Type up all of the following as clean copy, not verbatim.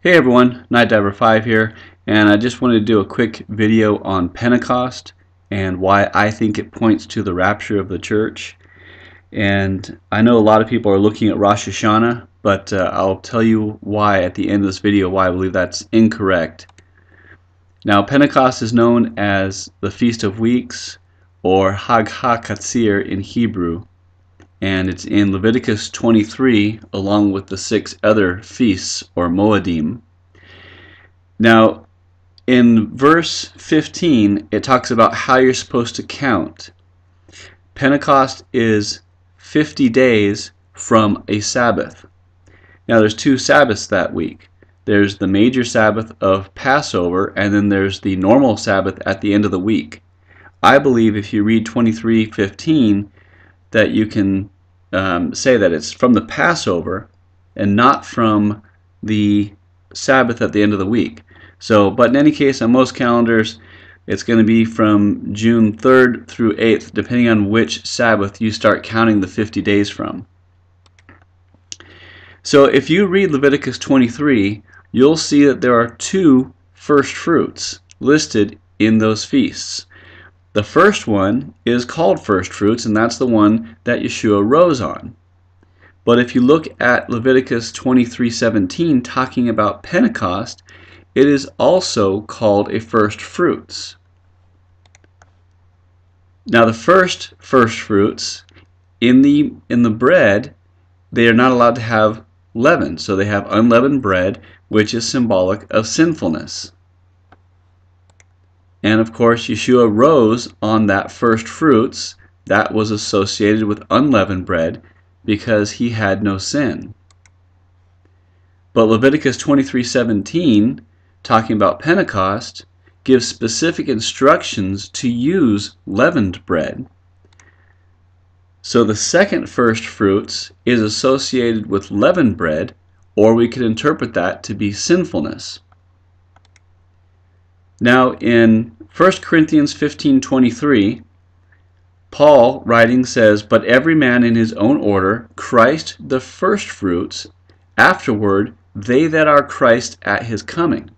Hey everyone, Night Diver 5 here, and I just wanted to do a quick video on Pentecost and why I think it points to the rapture of the church. And I know a lot of people are looking at Rosh Hashanah, but I'll tell you why at the end of this video why I believe that's incorrect. Now, Pentecost is known as the Feast of Weeks, or Hag HaKatzir in Hebrew, and it's in Leviticus 23 along with the 6 other feasts or Moedim. Now in verse 15 it talks about how you're supposed to count. Pentecost is 50 days from a Sabbath. Now there's 2 Sabbaths that week. There's the major Sabbath of Passover, and then there's the normal Sabbath at the end of the week. I believe if you read 23:15 that you can say that it's from the Passover and not from the Sabbath at the end of the week. So, but in any case, on most calendars, it's going to be from June 3rd through 8th, depending on which Sabbath you start counting the 50 days from. So if you read Leviticus 23, you'll see that there are 2 first fruits listed in those feasts. The first one is called first fruits, and that's the one that Yeshua rose on. But if you look at Leviticus 23:17 talking about Pentecost, it is also called a first fruits. Now the first fruits in the bread, they are not allowed to have leaven, so they have unleavened bread, which is symbolic of sinfulness. And of course, Yeshua rose on that first fruits that was associated with unleavened bread because he had no sin. But Leviticus 23:17, talking about Pentecost, gives specific instructions to use leavened bread. So the second first fruits is associated with leavened bread, or we could interpret that to be sinfulness. Now in 1 Corinthians 15:23, Paul writing says, "But every man in his own order, Christ the first fruits, afterward they that are Christ at his coming."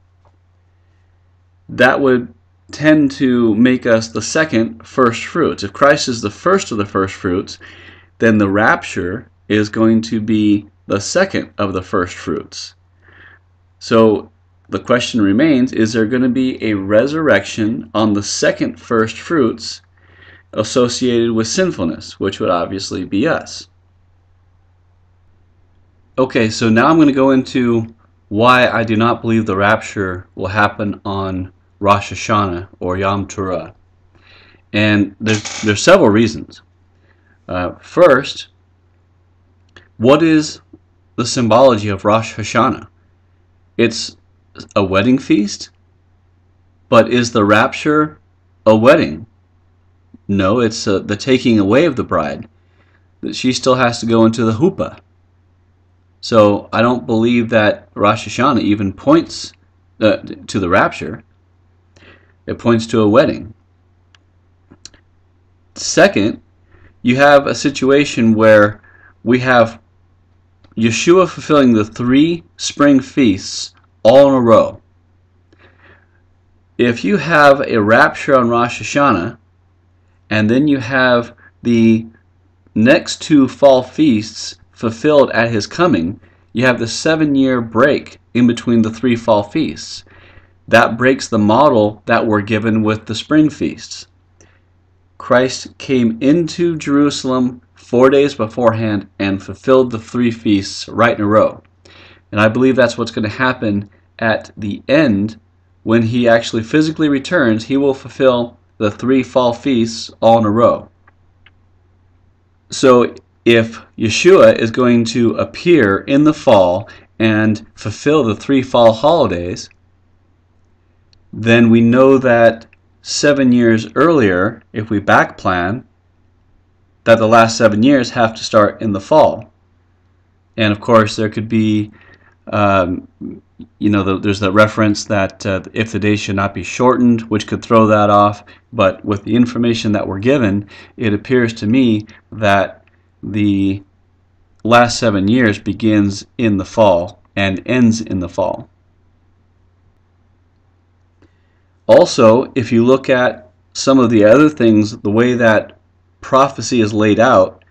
That would tend to make us the second first fruits. If Christ is the first of the first fruits, then the rapture is going to be the second of the first fruits. So the question remains, is there going to be a resurrection on the second first fruits associated with sinfulness, which would obviously be us? Okay, so now I'm going to go into why I do not believe the rapture will happen on Rosh Hashanah or Yom Teruah. And there's several reasons. First, what is the symbology of Rosh Hashanah? It's a wedding feast, but is the rapture a wedding? No, it's the taking away of the bride. She still has to go into the huppah. So I don't believe that Rosh Hashanah even points to the rapture. It points to a wedding. Second, you have a situation where we have Yeshua fulfilling the 3 spring feasts all in a row. If you have a rapture on Rosh Hashanah, and then you have the next 2 fall feasts fulfilled at his coming, you have the 7-year break in between the 3 fall feasts. That breaks the model that we're given with the spring feasts. Christ came into Jerusalem 4 days beforehand and fulfilled the 3 feasts right in a row. And I believe that's what's going to happen at the end when he actually physically returns. He will fulfill the 3 fall feasts all in a row. So if Yeshua is going to appear in the fall and fulfill the 3 fall holidays, then we know that 7 years earlier, if we backplan, that the last 7 years have to start in the fall. And of course there could be there's the reference that if the days should not be shortened, which could throw that off. But with the information that we're given, it appears to me that the last 7 years begins in the fall and ends in the fall. Also, if you look at some of the other things, the way that prophecy is laid out,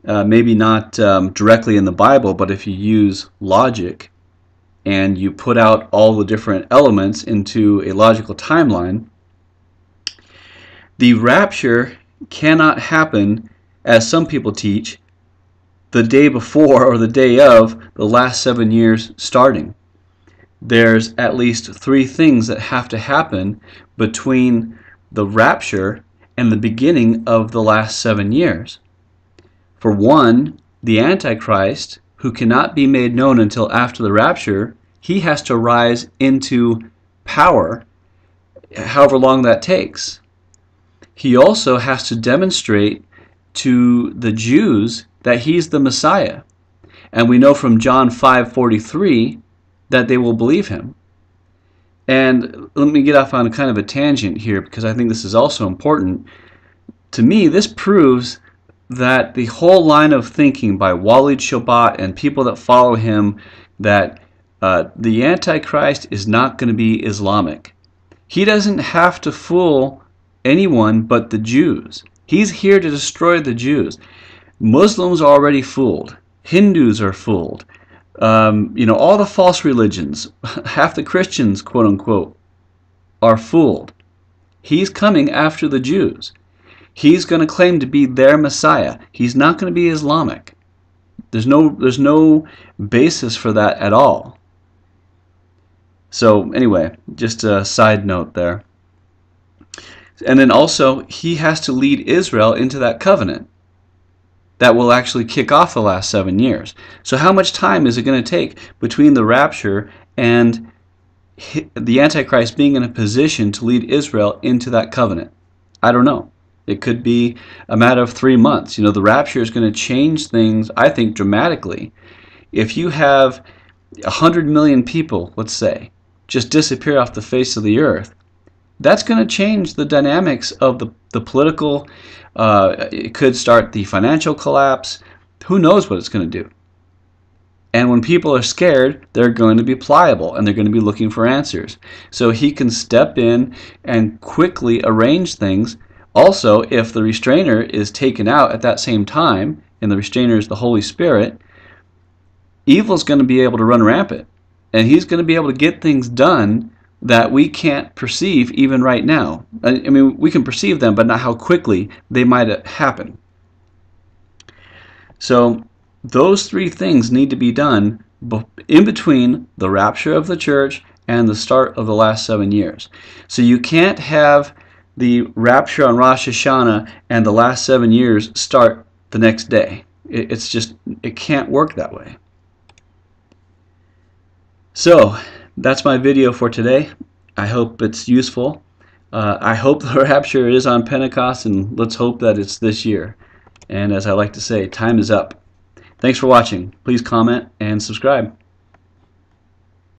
maybe not directly in the Bible, but if you use logic and you put out all the different elements into a logical timeline, the rapture cannot happen, as some people teach, the day before or the day of the last 7 years starting. There's at least 3 things that have to happen between the rapture and the beginning of the last 7 years. For one, the antichrist, who cannot be made known until after the rapture, he has to rise into power, however long that takes. He also has to demonstrate to the Jews that he's the Messiah. And we know from John 5:43 that they will believe him. And let me get off on kind of a tangent here, because I think this is also important. To me, this proves that the whole line of thinking by Walid Shoebat and people that follow him, that the Antichrist is not going to be Islamic. He doesn't have to fool anyone but the Jews. He's here to destroy the Jews. Muslims are already fooled. Hindus are fooled. All the false religions, half the Christians, quote unquote, are fooled. He's coming after the Jews. He's going to claim to be their Messiah. He's not going to be Islamic. There's no basis for that at all. So anyway, just a side note there. And then also, he has to lead Israel into that covenant that will actually kick off the last 7 years. So how much time is it going to take between the rapture and the Antichrist being in a position to lead Israel into that covenant? I don't know. It could be a matter of 3 months. The rapture is going to change things, I think, dramatically. If you have 100 million people, let's say, just disappear off the face of the earth, that's going to change the dynamics of the political. It could start the financial collapse. Who knows what it's going to do? And when people are scared, they're going to be pliable and they're going to be looking for answers. So he can step in and quickly arrange things. Also, if the restrainer is taken out at that same time, and the restrainer is the Holy Spirit, evil's going to be able to run rampant. And he's going to be able to get things done that we can't perceive even right now. I mean, we can perceive them, but not how quickly they might happen. So those 3 things need to be done in between the rapture of the church and the start of the last 7 years. So you can't have the rapture on Rosh Hashanah and the last 7 years start the next day. It can't work that way. So that's my video for today. I hope it's useful. I hope the rapture is on Pentecost, and let's hope that it's this year. And as I like to say, time is up. Thanks for watching. Please comment and subscribe.